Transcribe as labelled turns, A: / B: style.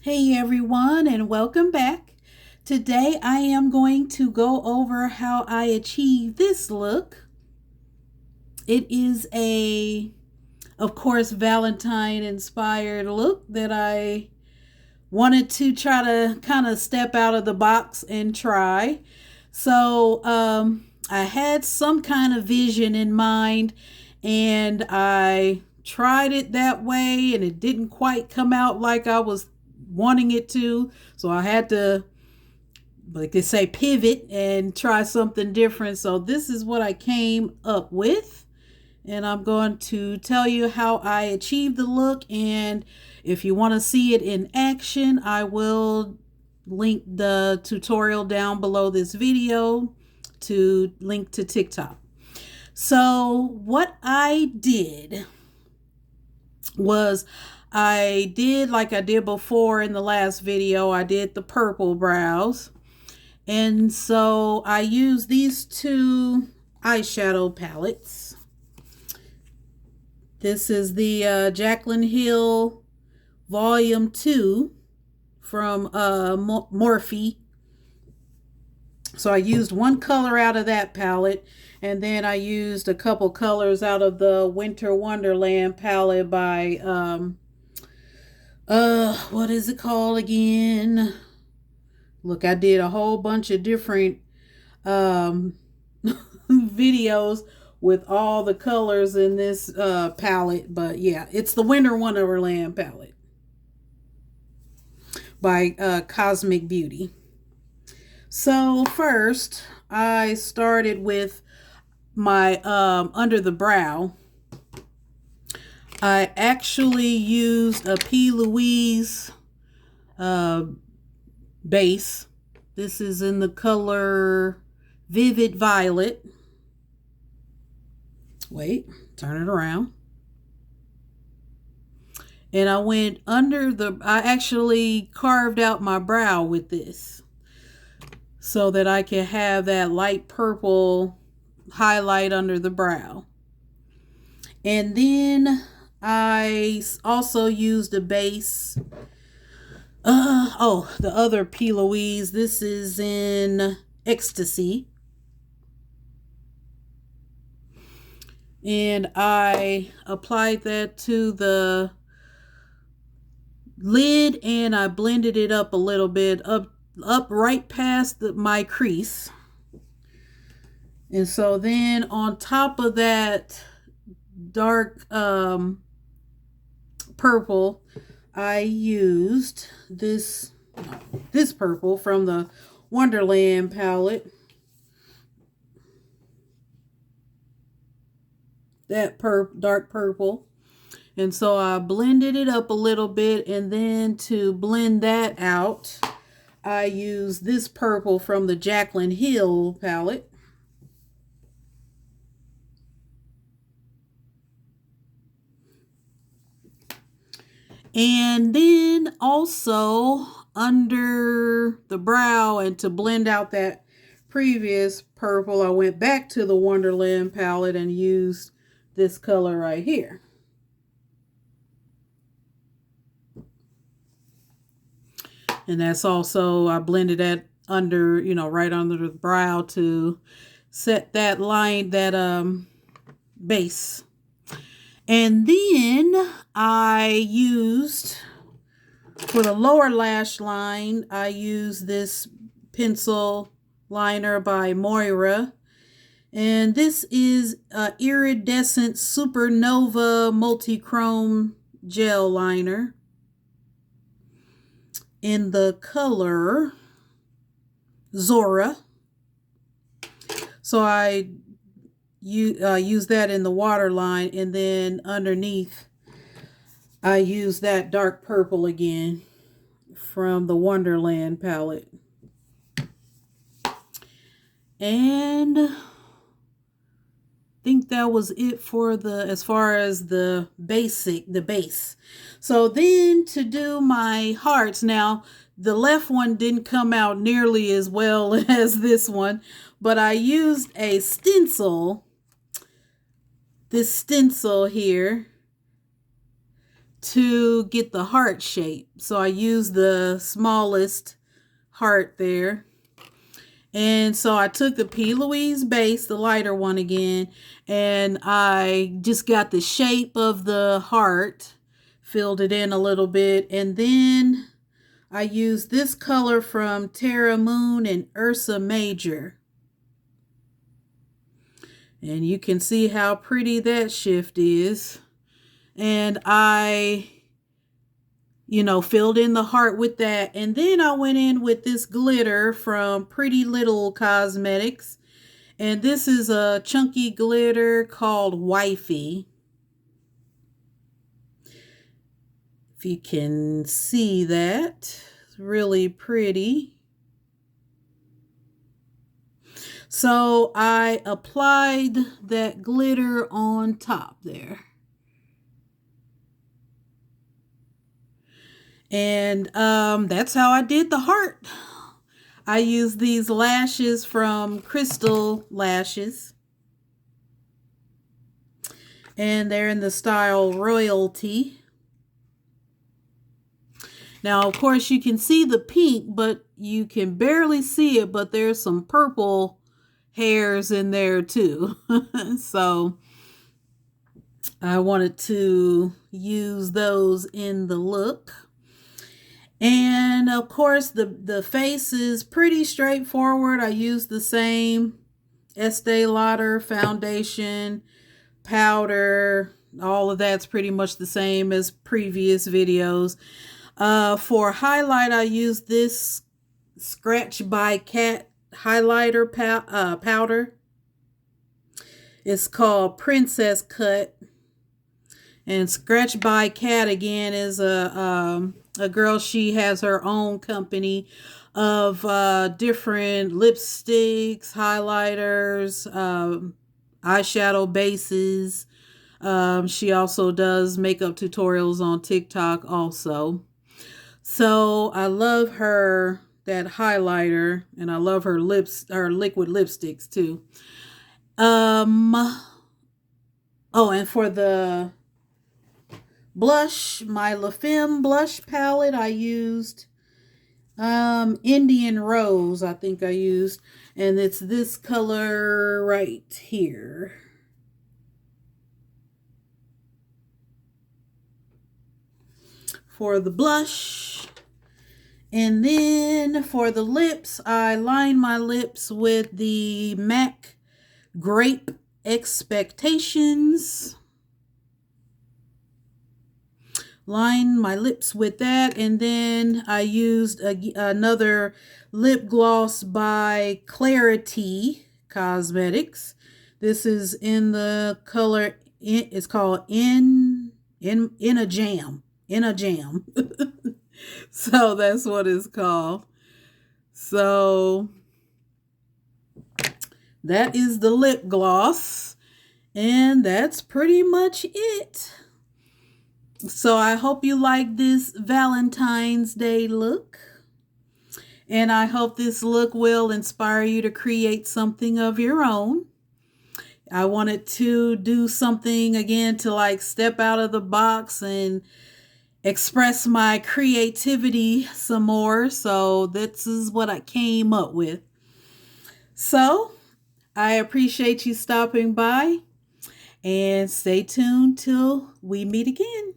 A: Hey everyone, and welcome back. Today I am going to go over how I achieve this look. It is of course, Valentine inspired look that I wanted to try to kind of step out of the box and try. I had some kind of vision in mind and I tried it that way and it didn't quite come out like I was wanting it to. So I had to, like they say, pivot and try something different. So this is what I came up with. And I'm going to tell you how I achieved the look. And if you want to see it in action, I will link the tutorial down below this video to link to TikTok. So what I did was I did like I did before in the last video. I did the purple brows. And so I used these two eyeshadow palettes. This is the Jaclyn Hill Volume 2 from Morphe. So I used one color out of that palette, and then I used a couple colors out of the Winter Wonderland palette by what is it called again? Look, I did a whole bunch of different videos with all the colors in this palette, but yeah, it's the Winter Wonderland palette by Cosmic Beauty. So first, I started with my under the brow. I actually used a P. Louise base. This is in the color Vivid Violet. Wait, turn it around. And I went under I actually carved out my brow with this so that I can have that light purple highlight under the brow. And then I also used a base. The other P. Louise. This is in Ecstasy. And I applied that to the lid and I blended it up a little bit, up right past my crease. And so then on top of that dark purple, I used this purple from the Wonderland palette. That dark purple. And so I blended it up a little bit, and then to blend that out, I used this purple from the Jaclyn Hill palette. And then also under the brow, and to blend out that previous purple, I went back to the Wonderland palette and used this color right here. And that's also, I blended that under, right under the brow to set that line, that base. And then I used, for the lower lash line, I used this pencil liner by Moira. And this is Iridescent Supernova Multichrome Gel Liner in the color Zora. So I use that in the waterline, and then underneath I use that dark purple again from the Wonderland palette. And I think that was it for as far as the base. So then to do my hearts, now the left one didn't come out nearly as well as this one, but I used a stencil, this stencil here, to get the heart shape. So I used the smallest heart there. And so I took the P. Louise base, the lighter one again, and I just got the shape of the heart, filled it in a little bit, and then I used this color from Terra, Moon, and Ursa Major. And you can see how pretty that shift is. And I, filled in the heart with that. And then I went in with this glitter from Pretty Little Cosmetics. And this is a chunky glitter called Wifey. If you can see that, it's really pretty. So I applied that glitter on top there. And that's how I did the heart. I used these lashes from Crystal Lashes. And they're in the style Royalty. Now, of course, you can see the pink, but you can barely see it, but there's some purple hairs in there too. So I wanted to use those in the look. And of course, the face is pretty straightforward. I used the same Estee Lauder foundation, powder, all of that's pretty much the same as previous videos. For highlight, I used this Scratch by Cat highlighter powder. It's called Princess Cut. And Scratch by Cat again is a girl. She has her own company of different lipsticks, highlighters, eyeshadow bases. She also does makeup tutorials on TikTok also. So I love that highlighter, and I love her liquid lipsticks too. Oh, and for the blush, my La Femme blush palette, I used Indian Rose, I think I used, and it's this color right here. For the blush. And then for the lips, I line my lips with the MAC Grape Expectations. Line my lips with that, and then I used another lip gloss by Clarity Cosmetics. This is in the color, it's called In a Jam. In a Jam. So that's what it's called. So that is the lip gloss, and that's pretty much it. So I hope you like this Valentine's Day look, and I hope this look will inspire you to create something of your own. I wanted to do something again to like step out of the box and express my creativity some more. So this is what I came up with. So I appreciate you stopping by, and stay tuned till we meet again.